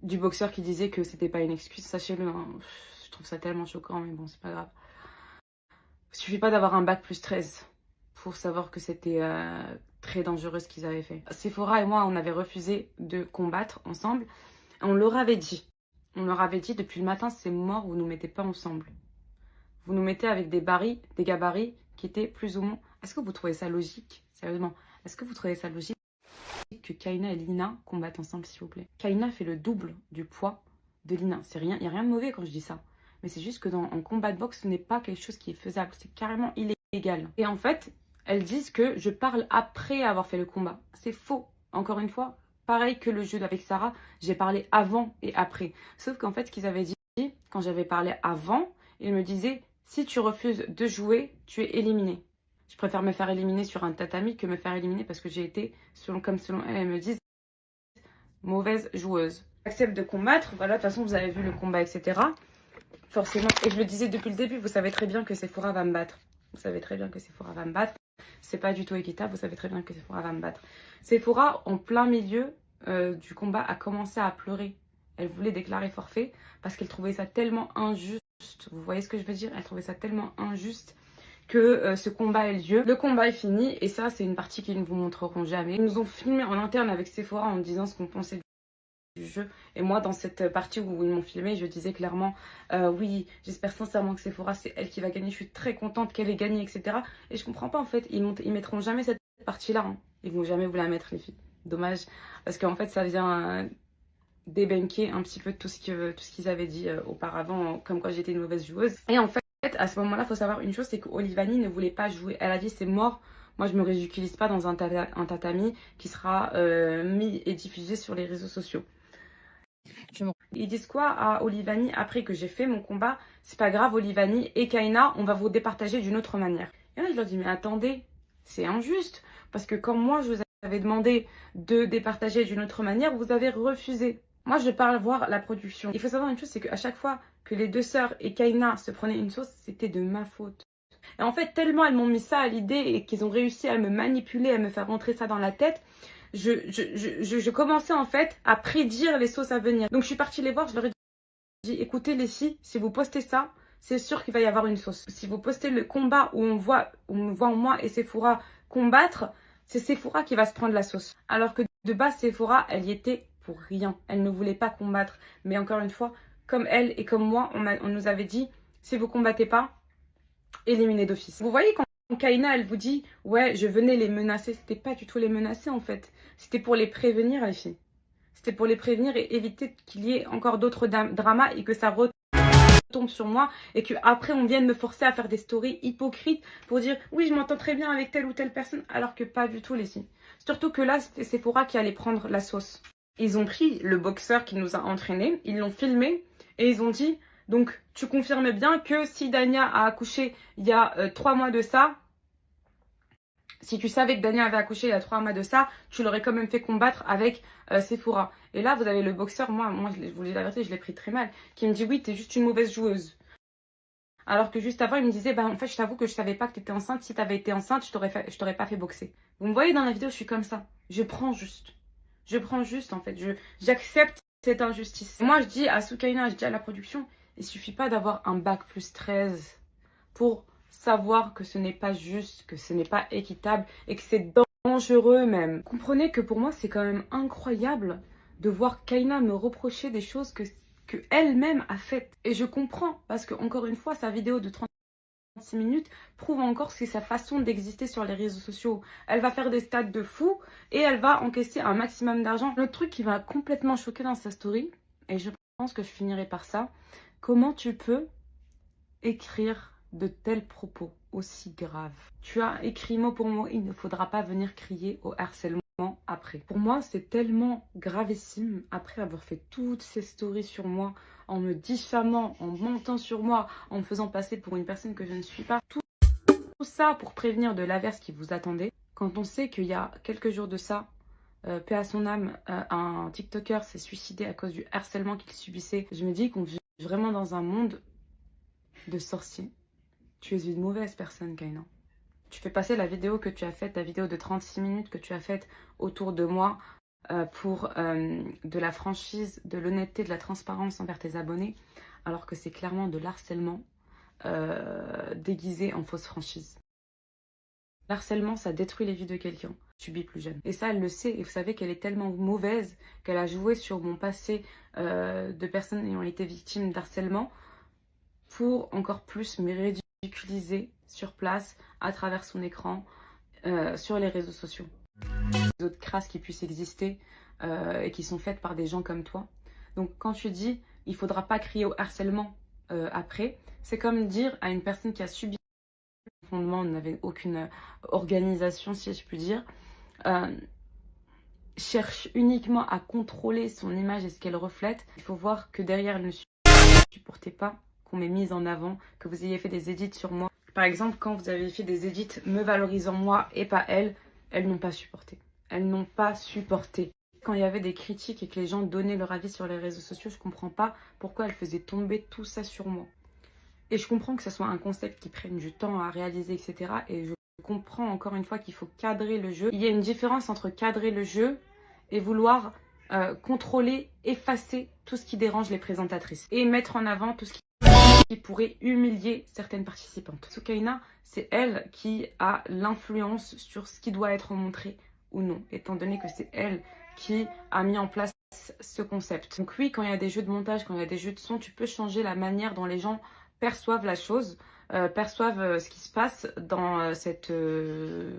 du boxeur qui disait que c'était pas une excuse. Sachez-le, hein, je trouve ça tellement choquant, mais bon, c'est pas grave. Il suffit pas d'avoir un bac plus 13 pour savoir que c'était très dangereux ce qu'ils avaient fait. Sephora et moi, on avait refusé de combattre ensemble. On leur avait dit. On leur avait dit, depuis le matin, c'est mort, vous nous mettez pas ensemble. Vous nous mettez avec des gabarits qui étaient plus ou moins... Est-ce que vous trouvez ça logique? Sérieusement, est-ce que vous trouvez ça logique que Kaina et Lina combattent ensemble, s'il vous plaît? Kaina fait le double du poids de Lina. C'est rien, il n'y a rien de mauvais quand je dis ça. Mais c'est juste que en combat de boxe, ce n'est pas quelque chose qui est faisable. C'est carrément illégal. Et en fait, elles disent que je parle après avoir fait le combat. C'est faux. Encore une fois, pareil que le jeu avec Sarah, j'ai parlé avant et après. Sauf qu'en fait, ce qu'ils avaient dit, quand j'avais parlé avant, ils me disaient, si tu refuses de jouer, tu es éliminé. Je préfère me faire éliminer sur un tatami que me faire éliminer parce que j'ai été, selon elles me disent, mauvaise joueuse. J'accepte de combattre, voilà, de toute façon vous avez vu le combat, etc. Forcément, et je le disais depuis le début, vous savez très bien que Sephora va me battre. Vous savez très bien que Sephora va me battre. C'est pas du tout équitable, vous savez très bien que Sephora va me battre. Sephora, en plein milieu du combat, a commencé à pleurer. Elle voulait déclarer forfait parce qu'elle trouvait ça tellement injuste. Vous voyez ce que je veux dire? Elle trouvait ça tellement injuste que ce combat ait lieu. Le combat est fini et ça, c'est une partie qu'ils ne vous montreront jamais. Ils nous ont filmé en interne avec Sephora en disant ce qu'on pensait du jeu. Et moi, dans cette partie où ils m'ont filmé, je disais clairement oui, j'espère sincèrement que Sephora, c'est elle qui va gagner. Je suis très contente qu'elle ait gagné, etc. Et je comprends pas en fait. Ils mettront jamais cette partie-là. Hein. Ils vont jamais vous la mettre, les filles. Dommage. Parce qu'en fait, ça vient débanquer un petit peu tout ce qu'ils avaient dit auparavant, comme quoi j'étais une mauvaise joueuse. Et en fait, à ce moment-là, il faut savoir une chose, c'est qu'Olivani ne voulait pas jouer. Elle a dit c'est mort. Moi, je me ridiculise pas dans un tatami qui sera mis et diffusé sur les réseaux sociaux. Ils disent quoi à Olivani après que j'ai fait mon combat? C'est pas grave, Olivani et Kaina, on va vous départager d'une autre manière. Et là, je leur dis, mais attendez, c'est injuste. Parce que quand moi, je vous avais demandé de départager d'une autre manière, vous avez refusé. Moi, je parle voir la production. Il faut savoir une chose, c'est qu'à chaque fois que les deux sœurs et Kaina se prenaient une sauce, c'était de ma faute. Et en fait, tellement elles m'ont mis ça à l'idée et qu'ils ont réussi à me manipuler, à me faire rentrer ça dans la tête, je commençais en fait à prédire les sauces à venir. Donc je suis partie les voir, je leur ai dit, écoutez les filles, si vous postez ça, c'est sûr qu'il va y avoir une sauce. Si vous postez le combat où on me voit moi et Sephora combattre, c'est Sephora qui va se prendre la sauce. Alors que de base, Sephora, elle y était pour rien. Elle ne voulait pas combattre. Mais encore une fois, comme elle et comme moi, on nous avait dit, si vous combattez pas, éliminez d'office. Vous voyez quand Kaina, elle vous dit, ouais, je venais les menacer. C'était pas du tout les menacer en fait. C'était pour les prévenir, les filles. C'était pour les prévenir et éviter qu'il y ait encore d'autres dramas et que ça retombe sur moi et qu'après on vienne me forcer à faire des stories hypocrites pour dire, oui, je m'entends très bien avec telle ou telle personne, alors que pas du tout, les filles. Surtout que là, c'était Sephora qui allait prendre la sauce. Ils ont pris le boxeur qui nous a entraînés, ils l'ont filmé et ils ont dit, donc tu confirmes bien que si Dania a accouché il y a 3 mois de ça, si tu savais que Dania avait accouché il y a 3 mois de ça, tu l'aurais quand même fait combattre avec Sephora. Et là, vous avez le boxeur, moi je vous l'ai la vérité, je l'ai pris très mal, qui me dit, oui, t'es juste une mauvaise joueuse. Alors que juste avant, il me disait, bah en fait, je t'avoue que je savais pas que t'étais enceinte. Si t'avais été enceinte, je t'aurais pas fait boxer. Vous me voyez dans la vidéo, je suis comme ça. Je prends juste. Je prends juste, en fait. J'accepte cette injustice. Moi, je dis à Soukaina, je dis à la production, il suffit pas d'avoir un bac plus 13 pour savoir que ce n'est pas juste, que ce n'est pas équitable et que c'est dangereux même. Comprenez que pour moi, c'est quand même incroyable de voir Kaina me reprocher des choses que elle-même a faites. Et je comprends, parce que encore une fois, sa vidéo de 36 minutes prouve encore que c'est sa façon d'exister sur les réseaux sociaux. Elle va faire des stats de fou et elle va encaisser un maximum d'argent. Le truc qui m'a complètement choqué dans sa story, et je pense que je finirai par ça, comment tu peux écrire de tels propos aussi graves? Tu as écrit mot pour mot, il ne faudra pas venir crier au harcèlement après. Pour moi, c'est tellement gravissime, après avoir fait toutes ces stories sur moi, en me diffamant, en mentant sur moi, en me faisant passer pour une personne que je ne suis pas. Tout ça pour prévenir de l'averse qui vous attendait. Quand on sait qu'il y a quelques jours de ça, paix à son âme, un TikToker s'est suicidé à cause du harcèlement qu'il subissait. Je me dis qu'on vit vraiment dans un monde de sorciers. Tu es une mauvaise personne, Kaina. Tu fais passer la vidéo que tu as faite, la vidéo de 36 minutes que tu as faite autour de moi pour de la franchise, de l'honnêteté, de la transparence envers tes abonnés, alors que c'est clairement de l'harcèlement déguisé en fausse franchise. L'harcèlement, ça détruit les vies de quelqu'un. Subit plus jeune. Et ça, elle le sait. Et vous savez qu'elle est tellement mauvaise qu'elle a joué sur mon passé de personnes ayant été victimes d'harcèlement pour encore plus me ridiculiser sur place, à travers son écran, sur les réseaux sociaux. Les autres crasses qui puissent exister et qui sont faites par des gens comme toi. Donc quand tu dis, il ne faudra pas crier au harcèlement, après. C'est comme dire à une personne qui a subi un fondement, n'avait aucune organisation, si je puis dire, cherche uniquement à contrôler son image et ce qu'elle reflète. Il faut voir que derrière, elle ne supportait pas qu'on m'ait mise en avant, que vous ayez fait des edits sur moi. Par exemple, quand vous avez fait des edits me valorisant moi et pas elle, elles n'ont pas supporté. Elles n'ont pas supporté. Quand il y avait des critiques et que les gens donnaient leur avis sur les réseaux sociaux, je ne comprends pas pourquoi elles faisaient tomber tout ça sur moi. Et je comprends que ce soit un concept qui prenne du temps à réaliser, etc. Et je comprends encore une fois qu'il faut cadrer le jeu. Il y a une différence entre cadrer le jeu et vouloir contrôler, effacer tout ce qui dérange les présentatrices. Et mettre en avant tout ce qui pourrait humilier certaines participantes. Soukaina, c'est elle qui a l'influence sur ce qui doit être montré ou non, étant donné que c'est elle qui a mis en place ce concept. Donc oui, quand il y a des jeux de montage, quand il y a des jeux de son, tu peux changer la manière dont les gens perçoivent la chose, perçoivent ce qui se passe dans ce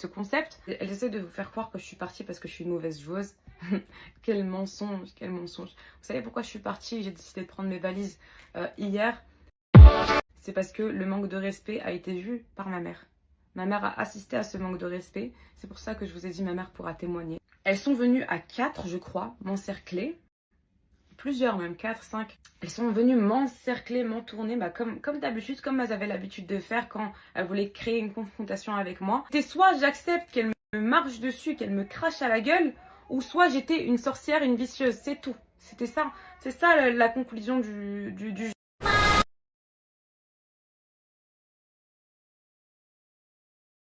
concept. Elle essaie de vous faire croire que je suis partie parce que je suis une mauvaise joueuse. Quel mensonge, quel mensonge. Vous savez pourquoi je suis partie? J'ai décidé de prendre mes valises hier. C'est parce que le manque de respect a été vu par ma mère. Ma mère a assisté à ce manque de respect. C'est pour ça que je vous ai dit, ma mère pourra témoigner. Elles sont venues à 4, je crois, m'encercler. Plusieurs même, 4, 5. Elles sont venues m'encercler, m'entourner, comme d'habitude, comme elles avaient l'habitude de faire quand elles voulaient créer une confrontation avec moi. C'était soit j'accepte qu'elles me marchent dessus, qu'elles me crachent à la gueule, ou soit j'étais une sorcière, une vicieuse, c'est tout. C'était ça, c'est ça la conclusion du jeu.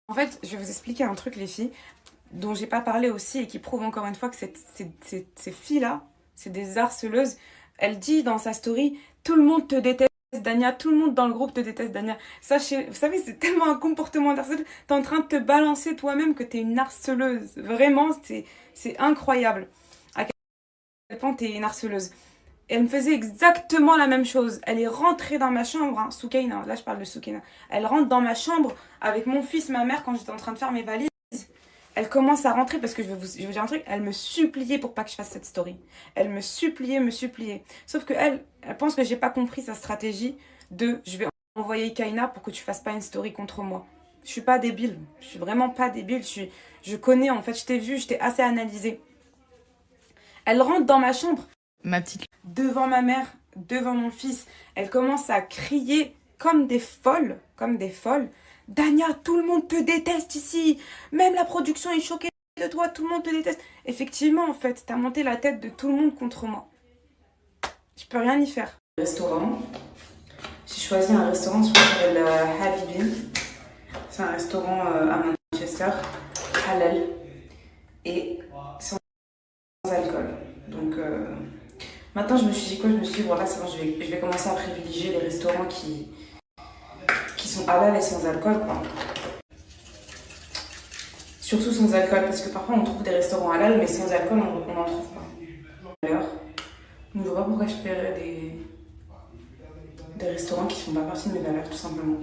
En fait, je vais vous expliquer un truc, les filles, dont j'ai pas parlé aussi et qui prouve encore une fois que ces filles-là, c'est des harceleuses. Elle dit dans sa story, tout le monde te déteste, Dania, tout le monde dans le groupe te déteste, Dania. Sachez, vous savez, c'est tellement un comportement d'harceleuse. T'es en train de te balancer toi-même que t'es une harceleuse. Vraiment, c'est incroyable. À quel point t'es une harceleuse. Et elle me faisait exactement la même chose. Elle est rentrée dans ma chambre, hein, Soukaina, là je parle de Soukaina. Elle rentre dans ma chambre avec mon fils, ma mère, quand j'étais en train de faire mes valises. Elle commence à rentrer parce que je vais vous dire un truc, elle me suppliait pour pas que je fasse cette story. Elle me suppliait, me suppliait. Sauf que elle pense que j'ai pas compris sa stratégie de je vais envoyer Kaina pour que tu fasses pas une story contre moi. Je suis pas débile, je suis vraiment pas débile, je connais en fait, je t'ai vu, je t'ai assez analysé. Elle rentre dans ma chambre, ma petite, devant ma mère, devant mon fils. Elle commence à crier comme des folles, comme des folles. Dania, tout le monde te déteste ici. Même la production est choquée de toi, tout le monde te déteste. Effectivement, en fait, t'as monté la tête de tout le monde contre moi. Je peux rien y faire. Restaurant. J'ai choisi un restaurant qui s'appelle Habibin. C'est un restaurant à Manchester, halal et sans alcool. Donc maintenant, je me suis dit quoi? Je me suis dit, voilà, c'est bon, je vais commencer à privilégier les restaurants qui sont halal et sans alcool, quoi. Surtout sans alcool, parce que parfois on trouve des restaurants halal, mais sans alcool, on n'en trouve pas. Donc je vois pas pourquoi je paierais des restaurants qui font pas partie de mes valeurs, tout simplement.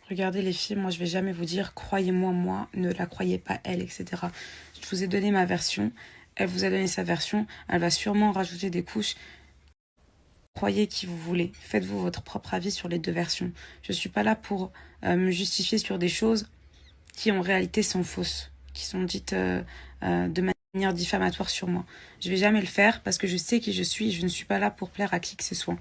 Regardez les filles, moi je vais jamais vous dire croyez-moi, moi, ne la croyez pas elle, etc. Je vous ai donné ma version, elle vous a donné sa version, elle va sûrement rajouter des couches. Croyez qui vous voulez, faites-vous votre propre avis sur les deux versions. Je suis pas là pour me justifier sur des choses qui en réalité sont fausses, qui sont dites de manière diffamatoire sur moi. Je vais jamais le faire parce que je sais qui je suis et je ne suis pas là pour plaire à qui que ce soit.